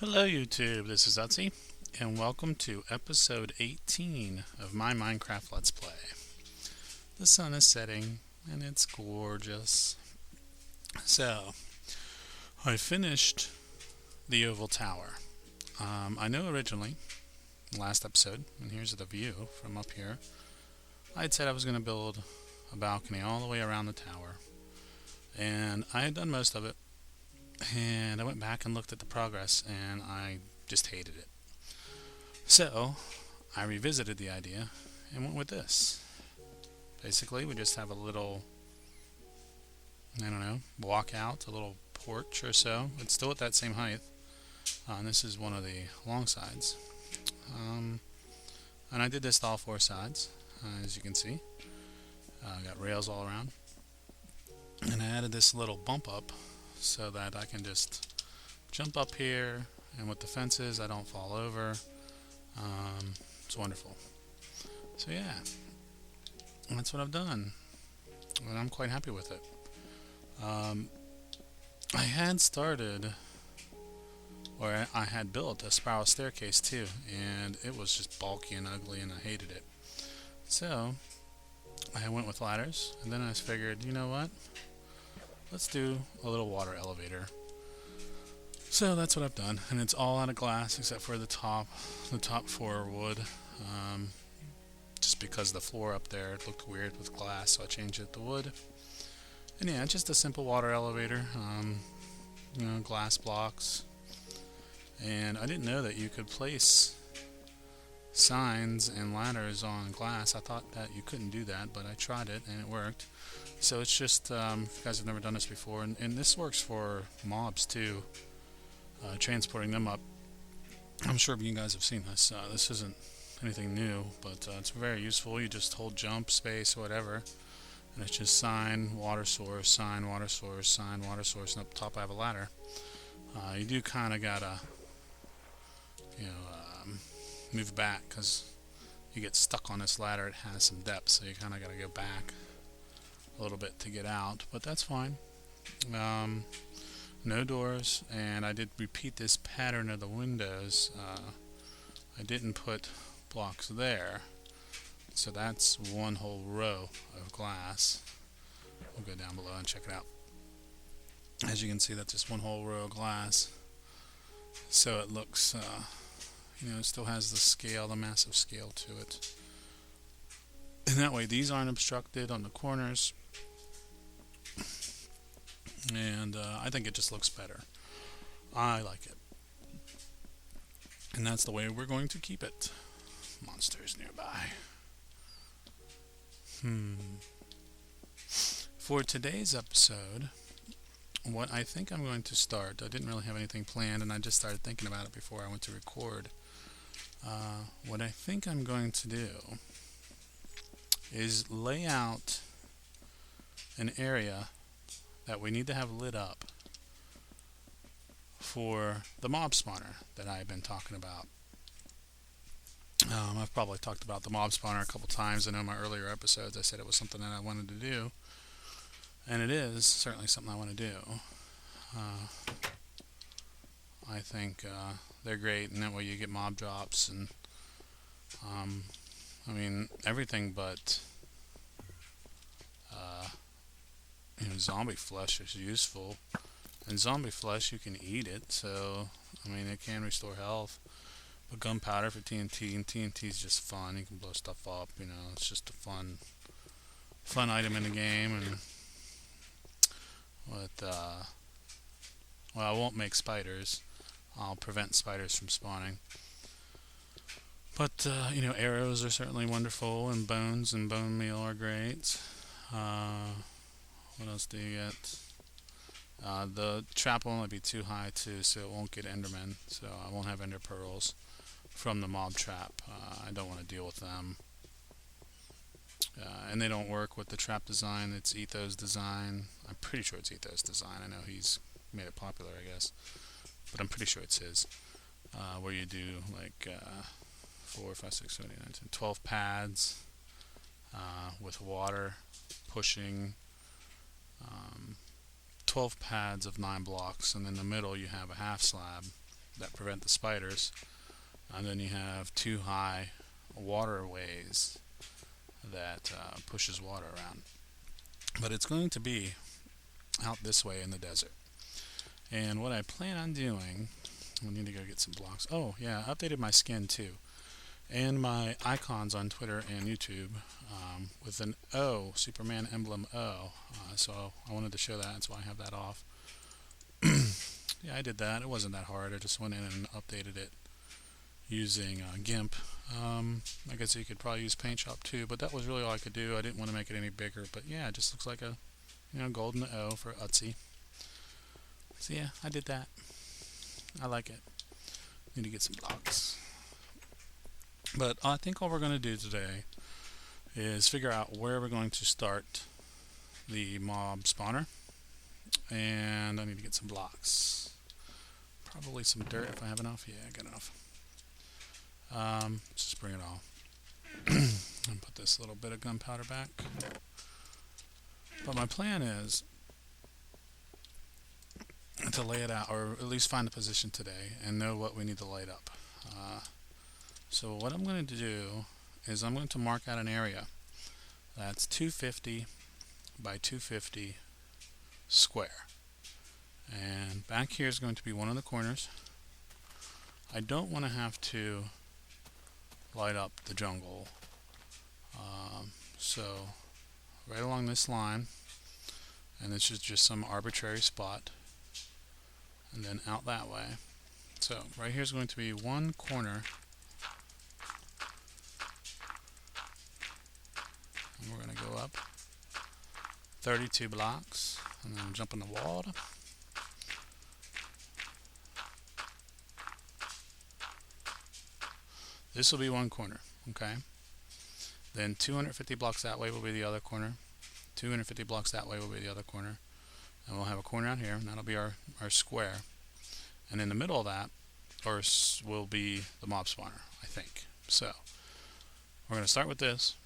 Hello YouTube, this is Oetzi, and welcome to episode 18 of my Minecraft Let's Play. The sun is setting, and it's gorgeous. So, I finished the oval tower. I know originally, last episode, and here's the view from up here, I had said I was going to build a balcony all the way around the tower, and I had done most of it. And I went back and looked at the progress, and I just hated it. So I revisited the idea and went with this. Basically, we just have a little, walkout, a little porch or so. It's still at that same height. And this is one of the long sides. And I did this to all four sides, as you can see. I got rails all around. And I added this little bump up so that I can just jump up here, and with the fences I don't fall over. It's wonderful. So yeah, that's what I've done, and I'm quite happy with it. I had started, or I had built a spiral staircase too, and it was just bulky and ugly, and I hated it. So I went with ladders, and then I figured, you know what? Let's do a little water elevator. So that's what I've done, and it's all out of glass except for the top. The top four are wood, just because the floor up there looked weird with glass, so I changed it to wood. And yeah, just a simple water elevator, glass blocks. And I didn't know that you could place signs and ladders on glass. I thought that you couldn't do that, but I tried it and it worked. So it's just, if you guys have never done this before, and this works for mobs too, transporting them up. I'm sure you guys have seen this. This isn't anything new, but it's very useful. You just hold jump, space, whatever, and it's just sign, water source, sign, water source, sign, water source, and up top I have a ladder. You do kind of gotta, move back because you get stuck on this ladder. It has some depth, so you kind of gotta go back a little bit to get out, but that's fine. No doors, and I did repeat this pattern of the windows. I didn't put blocks there, so that's one whole row of glass. We'll go down below and check it out. As you can see, that's just one whole row of glass, so it looks it still has the scale, the massive scale to it, and that way these aren't obstructed on the corners. And I think it just looks better. I like it. And that's the way we're going to keep it. Monsters nearby. For today's episode, what I think I'm going to start, I didn't really have anything planned, and I just started thinking about it before I went to record. What I think I'm going to do is lay out an area that we need to have lit up for the mob spawner that I've been talking about. I've probably talked about the mob spawner a couple times. I know in my earlier episodes I said it was something that I wanted to do, and it is certainly something I want to do. I think they're great, and that way you get mob drops and everything but zombie flesh is useful, and zombie flesh you can eat it, so it can restore health. But gunpowder for TNT, and TNT is just fun. You can blow stuff up. It's just a fun item in the game. And I won't make spiders. I'll prevent spiders from spawning. But arrows are certainly wonderful, and bones and bone meal are great. What else do you get? The trap will only be too high too, so it won't get endermen, so I won't have ender pearls from the mob trap. I don't want to deal with them. And they don't work with the trap design. It's Ethos design. I'm pretty sure it's Ethos design. I know he's made it popular, I guess, but I'm pretty sure it's his. Where you do like 4, 5, 6, 7, 8, 9, 10, 12 pads with water pushing. 12 pads of 9 blocks, and in the middle you have a half slab, that prevent the spiders, and then you have 2 high waterways that pushes water around. But it's going to be out this way in the desert. And what I plan on doing, I need to go get some blocks. Oh yeah, I updated my skin too, and my icons on Twitter and YouTube with an O, Superman emblem O. So I wanted to show that, that's why I have that off. Yeah, I did that. It wasn't that hard. I just went in and updated it using GIMP. I guess you could probably use Paint Shop too, but that was really all I could do. I didn't want to make it any bigger, but yeah, it just looks like a golden O for Oetzi. So yeah, I did that. I like it. Need to get some blocks. But I think all we're going to do today is figure out where we're going to start the mob spawner. And I need to get some blocks. Probably some dirt if I have enough. Yeah, I got enough. Let's just bring it all. And put this little bit of gunpowder back. But my plan is to lay it out, or at least find a position today and know what we need to light up. So what I'm going to do is I'm going to mark out an area that's 250 by 250 square. And back here is going to be one of the corners. I don't want to have to light up the jungle. So right along this line, and this is just some arbitrary spot, and then out that way. So right here is going to be one corner, and we're going to go up 32 blocks and then jump in the water. This will be one corner, okay? Then 250 blocks that way will be the other corner. 250 blocks that way will be the other corner. And we'll have a corner out here, and that'll be our square. And in the middle of that will be the mob spawner, I think. So we're going to start with this.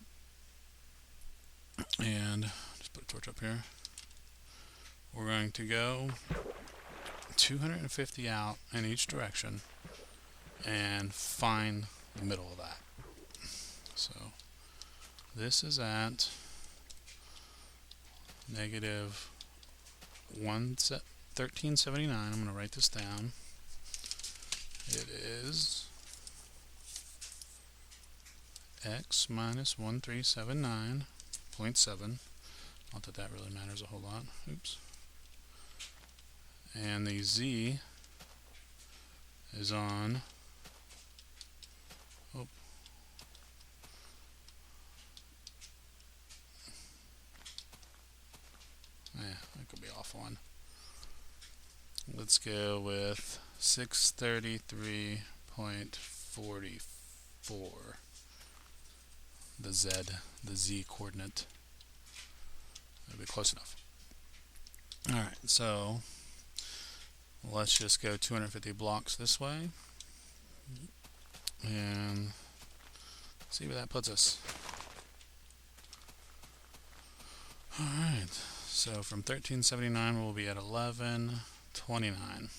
And just put a torch up here. We're going to go 250 out in each direction and find the middle of that. So this is at negative 1379. I'm going to write this down. It is x minus 1379.7. Not that that really matters a whole lot. Oops. And the z is on that could be off one. Let's go with 633.44. The z coordinate. That'll be close enough. Alright, so let's just go 250 blocks this way and see where that puts us. Alright, so from 1379 we'll be at 1129.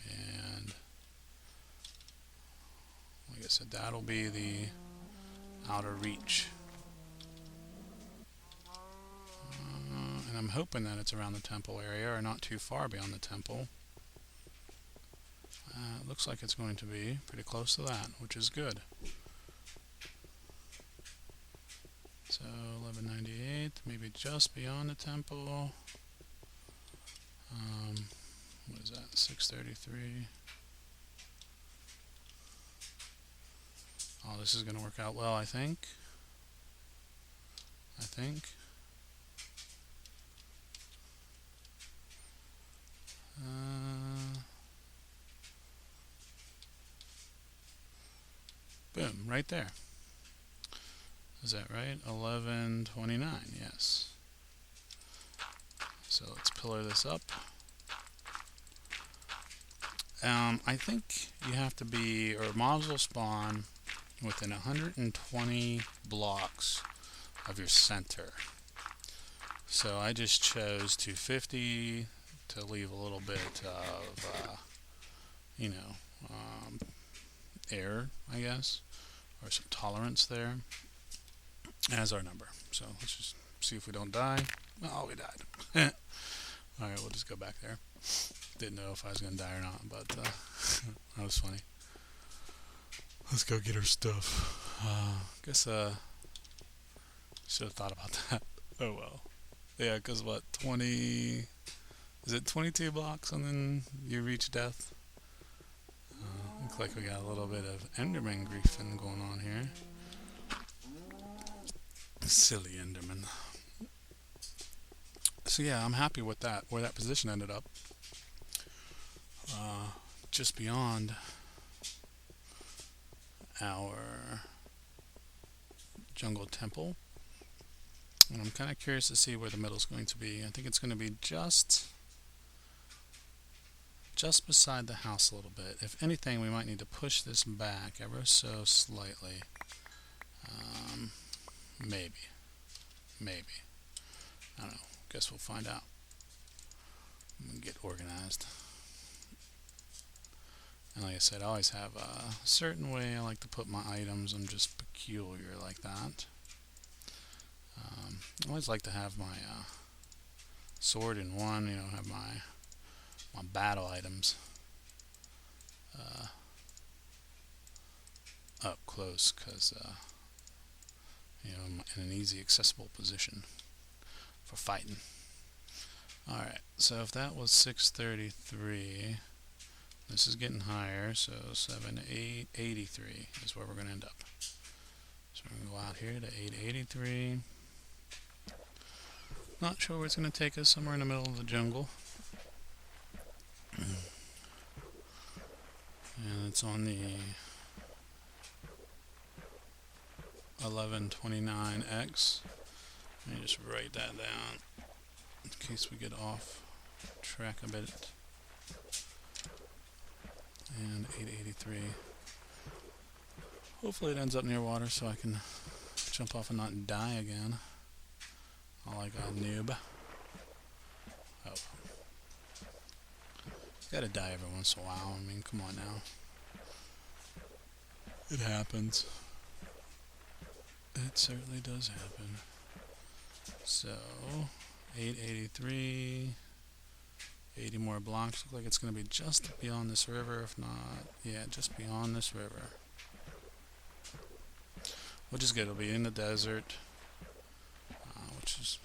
And like I said, that'll be the outer reach. And I'm hoping that it's around the temple area or not too far beyond the temple. It looks like it's going to be pretty close to that, which is good. So 1198, maybe just beyond the temple. What is that? 633. Oh, this is going to work out well, I think. Boom, right there. Is that right? 1129, yes. So let's pillar this up. I think you have to be, or mobs will spawn within 120 blocks of your center. So I just chose 250 to leave a little bit of, you know, air, I guess, or some tolerance there as our number. So let's just see if we don't die. Oh, we died. Alright, we'll just go back there. Didn't know if I was going to die or not, but that was funny. Let's go get our stuff. Guess should have thought about that. Oh well. Yeah, because what, 20... Is it 22 blocks and then you reach death? Looks like we got a little bit of Enderman griefing going on here. Silly Enderman. So yeah, I'm happy with that, where that position ended up. Just beyond our jungle temple. And I'm kind of curious to see where the middle is going to be. I think it's going to be just beside the house a little bit. If anything, we might need to push this back ever so slightly. Maybe. I don't know. Guess we'll find out. I'm going to get organized. And like I said, I always have a certain way I like to put my items. I'm just peculiar like that. I always like to have my sword in one, have my battle items up close, because I'm in an easy accessible position for fighting. Alright, so if that was 633, this is getting higher, so 783 is where we're going to end up. So we're going to go out here to 883. Not sure where it's going to take us, somewhere in the middle of the jungle. And it's on the 1129X. Let me just write that down in case we get off track a bit. And 883. Hopefully it ends up near water so I can jump off and not die again. Like a noob. Oh. Gotta die every once in a while. I mean, come on now. It happens. It certainly does happen. So, 883. 80 more blocks. Look like it's going to be just beyond this river, if not, yeah, just beyond this river. Which is good. It'll be in the desert, which is,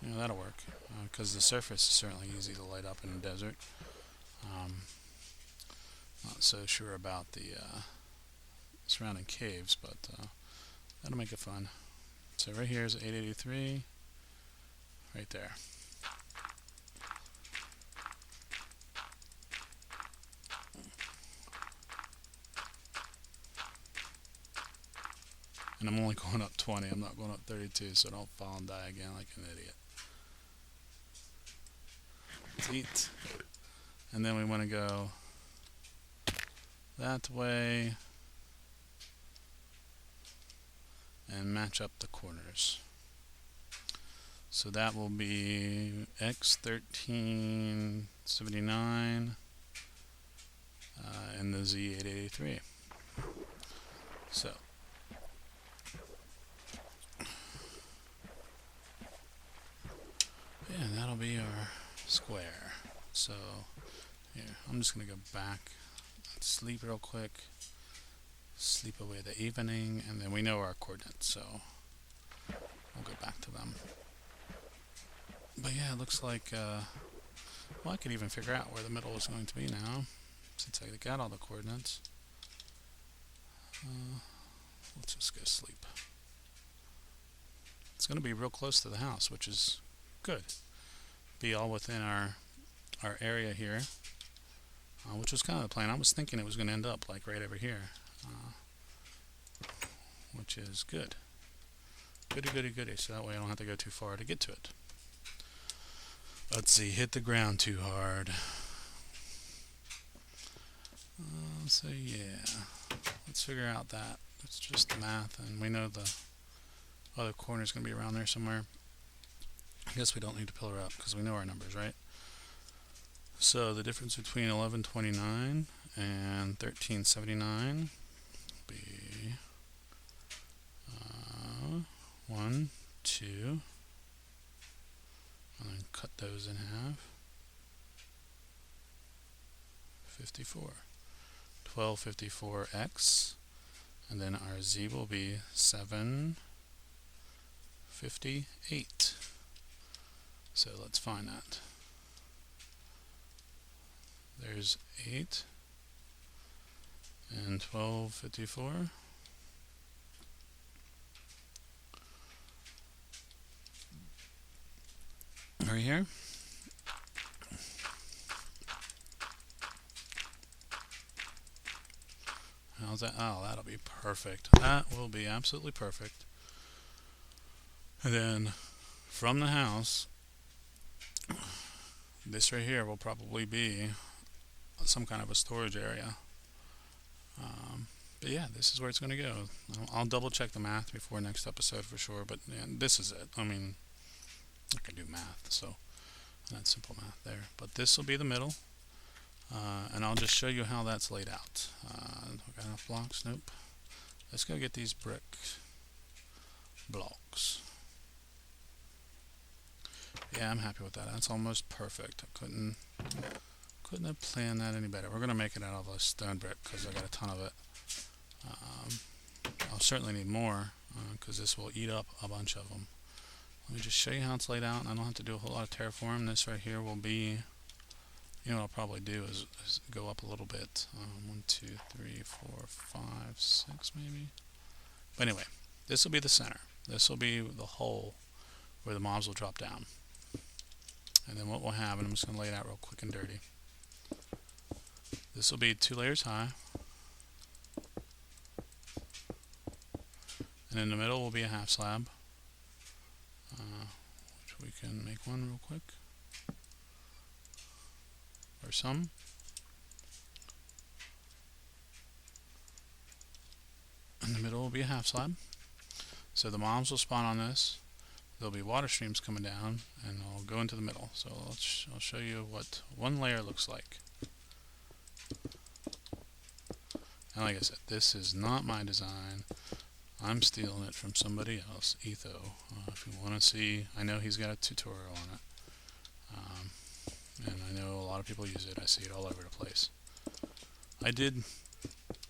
that'll work, because the surface is certainly easy to light up in the desert. Not so sure about the surrounding caves, but that'll make it fun. So right here is 883, right there. And I'm only going up 20, I'm not going up 32, so don't fall and die again like an idiot. Let's eat. And then we want to go that way and match up the corners. So that will be X1379 and the Z883. So yeah, that'll be our square. So here, I'm just going to go back and sleep real quick. Sleep away the evening, and then we know our coordinates, so we'll go back to them. But yeah, it looks like, well, I could even figure out where the middle is going to be now, since I got all the coordinates. Let's just go sleep. It's going to be real close to the house, which is good. Be all within our area here, which was kind of the plan. I was thinking it was going to end up like right over here, which is good. Goody. So that way I don't have to go too far to get to it. Let's see, hit the ground too hard. So yeah, let's figure out that. It's just the math, and we know the other corner is going to be around there somewhere. I guess we don't need to pillar up because we know our numbers, right? So the difference between 1129 and 1379 be 1, 2, and then cut those in half. 54. 1254x, and then our z will be 758. So let's find that. There's 8 and 1254. Right here. How's that? Oh, that'll be perfect. That will be absolutely perfect. And then from the house, this right here will probably be some kind of a storage area. But yeah, this is where it's going to go. I'll double check the math before next episode for sure, but yeah, this is it. I mean, I can do math, so that's simple math there. But this will be the middle, and I'll just show you how that's laid out. Got enough blocks? Nope. Let's go get these brick blocks. Yeah, I'm happy with that. That's almost perfect. I couldn't have planned that any better. We're going to make it out of a stone brick because I got a ton of it. I'll certainly need more because this will eat up a bunch of them. Let me just show you how it's laid out, and I don't have to do a whole lot of terraform. This right here will be, you know what I'll probably do is go up a little bit. 1, 2, 3, 4, 5, 6 maybe. But anyway, this will be the center. This will be the hole where the mobs will drop down. And then what we'll have, and I'm just going to lay it out real quick and dirty. This will be 2 layers high. And in the middle will be a half slab, which we can make one real quick, or some. In the middle will be a half slab. So the mobs will spawn on this. There'll be water streams coming down, and I'll go into the middle. So I'll show you what one layer looks like. And like I said, this is not my design. I'm stealing it from somebody else, Etho. If you want to see, I know he's got a tutorial on it. And I know a lot of people use it. I see it all over the place. I did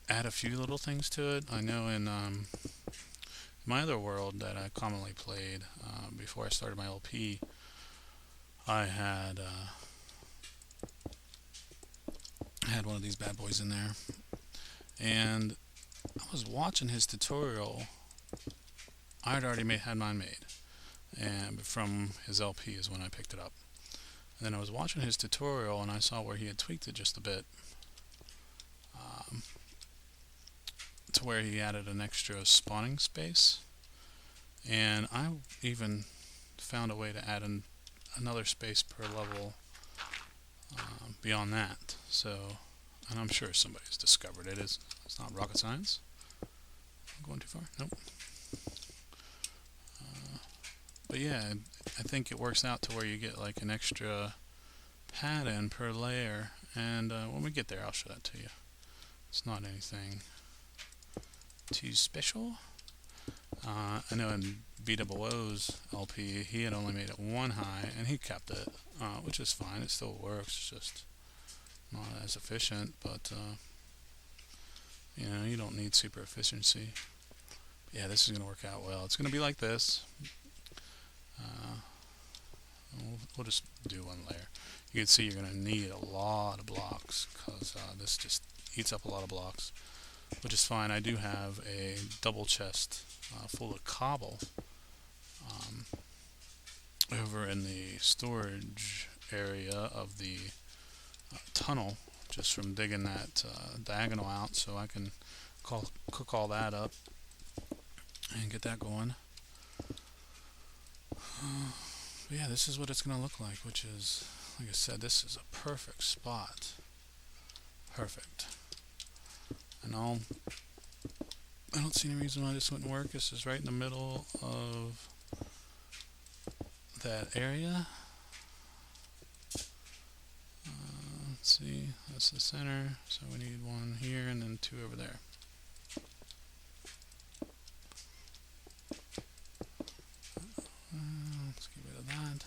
add a few little things to it. I know in my other world that I commonly played before I started my LP, I had one of these bad boys in there. And I was watching his tutorial. I had already had mine made, and from his LP is when I picked it up. And then I was watching his tutorial, and I saw where he had tweaked it just a bit, to where he added an extra spawning space. And I even found a way to add another space per level beyond that. So, and I'm sure somebody's discovered it. It's not rocket science. I'm going too far? Nope. But yeah, I think it works out to where you get like an extra pad in per layer. And when we get there, I'll show that to you. It's not anything too special. I know in BWO's LP, he had only made it 1 high, and he kept it, which is fine. It still works. It's just not as efficient, but you know, you don't need super efficiency. But yeah, this is going to work out well. It's going to be like this. We'll just do 1 layer. You can see you're going to need a lot of blocks because this just eats up a lot of blocks, which is fine. I do have a double chest full of cobble over in the storage area of the tunnel, just from digging that diagonal out, so I can cook all that up and get that going. But yeah, this is what it's going to look like, which is, like I said, this is a perfect spot. Perfect. And I don't see any reason why this wouldn't work. This is right in the middle of that area. Let's see, that's the center, so we need one here and then two over there. Let's get rid of that.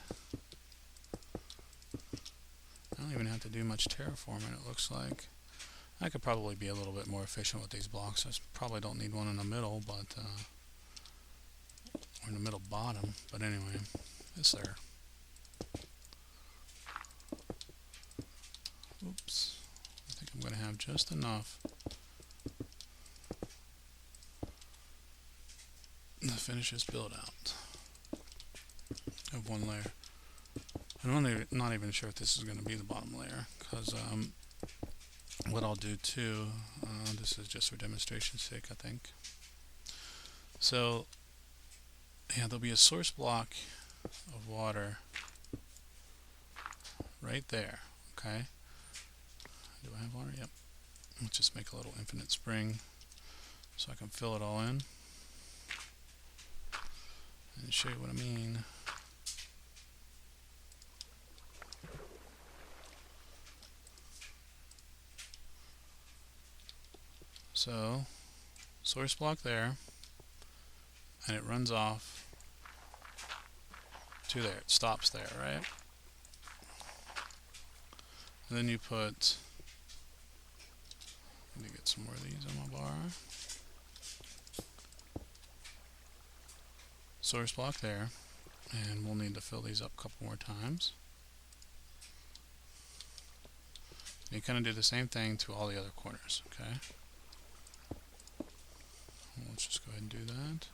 I don't even have to do much terraforming, it looks like. I could probably be a little bit more efficient with these blocks. I probably don't need one in the middle, but or in the middle bottom. But anyway, it's there. Oops. I think I'm going to have just enough to finish this build out of one layer. I'm not even sure if this is going to be the bottom layer, because what I'll do too, this is just for demonstration's sake, I think. So, yeah, there'll be a source block of water right there, okay? Do I have water? Yep. Let's just make a little infinite spring so I can fill it all in and show you what I mean. So, source block there, and it runs off to there. It stops there, right? And then you put, let me get some more of these on my bar. Source block there, and we'll need to fill these up a couple more times. And you kind of do the same thing to all the other corners, okay? Well, let's just go ahead and do that.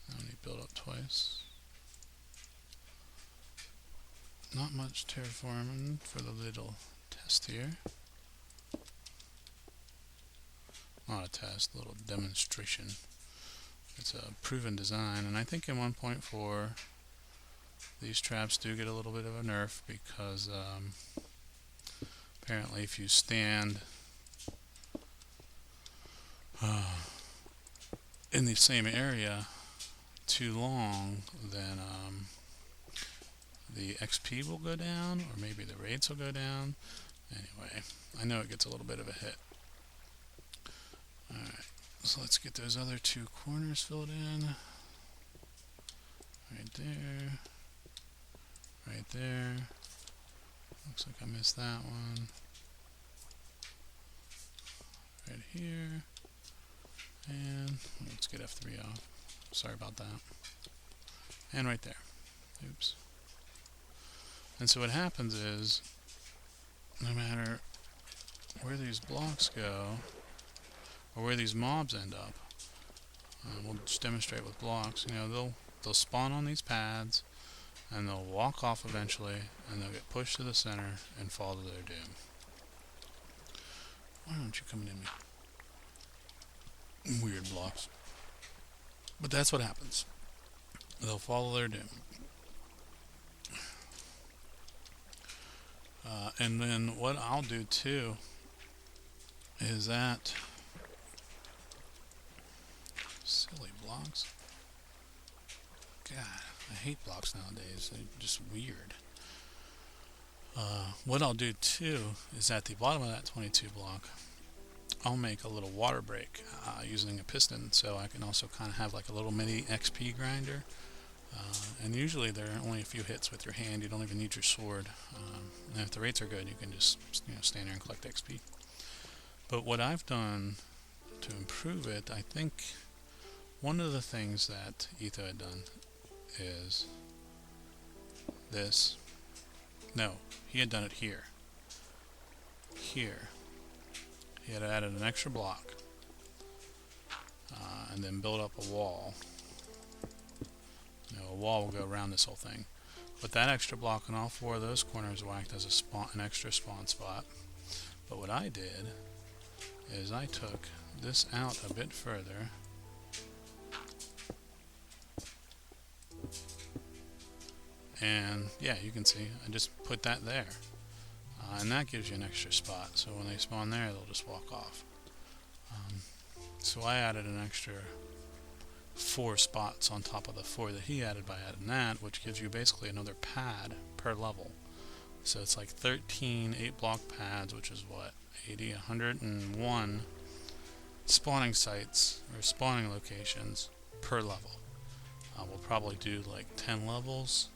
I need to build up twice. Not much terraforming for the little test here. Not a test, a little demonstration. It's a proven design, and I think in 1.4 these traps do get a little bit of a nerf because apparently if you stand in the same area too long, then the XP will go down, or maybe the rates will go down. Anyway, I know it gets a little bit of a hit. Alright, so let's get those other two corners filled in. Right there. Right there. Looks like I missed that one. Right here. And let's get F3 off. Sorry about that. And right there. Oops. And so what happens is, no matter where these blocks go, or where these mobs end up, we'll just demonstrate with blocks. You know, they'll spawn on these pads, and they'll walk off eventually, and they'll get pushed to the center and fall to their doom. Why aren't you coming in me? Weird blocks. But that's what happens. They'll follow their doom. And then what I'll do too is that silly blocks. God, I hate blocks nowadays. They're just weird. What I'll do too is at the bottom of that 22 block, I'll make a little water break using a piston, so I can also kind of have like a little mini XP grinder. And usually there are only a few hits with your hand. You don't even need your sword. And if the rates are good, you can just stand there and collect XP. But what I've done to improve it, I think one of the things that Etho had done is this. No, he had done it here. Here. He had added an extra block and then built up a wall. A wall will go around this whole thing. But that extra block on all four of those corners will act as an extra spawn spot. But what I did is I took this out a bit further. And yeah, you can see I just put that there. And that gives you an extra spot. So when they spawn there, they'll just walk off. So I added an extra 4 spots on top of the 4 that he added by adding that, which gives you basically another pad per level. So it's like 13 8-block pads, which is what, 80, 101 spawning sites or spawning locations per level. We'll probably do like 10 levels,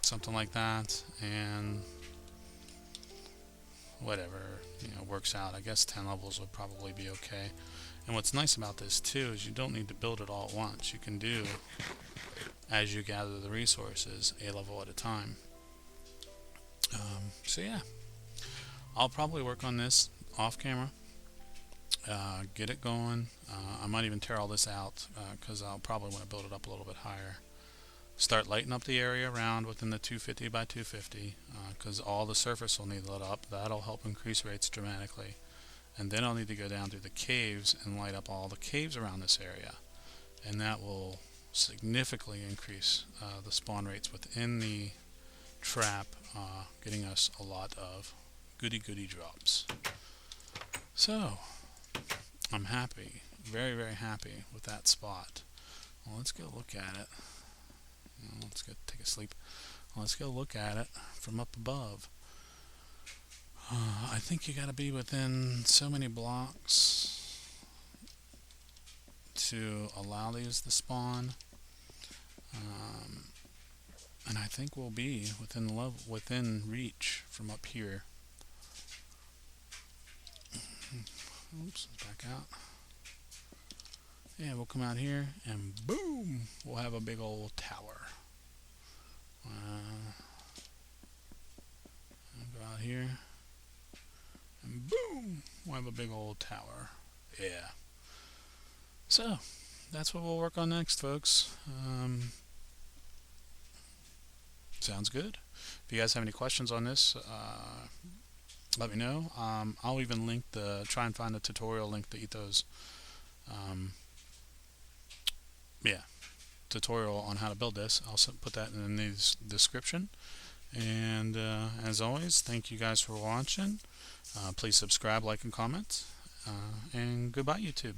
something like that, and whatever, works out. I guess 10 levels would probably be okay. And what's nice about this too is you don't need to build it all at once. You can do, as you gather the resources, a level at a time. So yeah, I'll probably work on this off camera, get it going. I might even tear all this out because I'll probably want to build it up a little bit higher. Start lighting up the area around within the 250 by 250 because all the surface will need lit up. That'll help increase rates dramatically. And then I'll need to go down through the caves and light up all the caves around this area. And that will significantly increase the spawn rates within the trap, getting us a lot of goody drops. So, I'm happy, very, very happy with that spot. Well, let's go look at it. Let's go take a sleep. Let's go look at it from up above. I think you gotta be within so many blocks to allow these to spawn. And I think we'll be within reach from up here. Oops, back out. Yeah, we'll come out here and boom, we'll have a big old tower. Go out here and boom, we'll have a big old tower. Yeah. So, that's what we'll work on next, folks. Sounds good. If you guys have any questions on this, let me know. I'll even try and find the tutorial link to eat those. Tutorial on how to build this. I'll put that in the description. And as always, thank you guys for watching. Please subscribe, like, and comment. And goodbye, YouTube.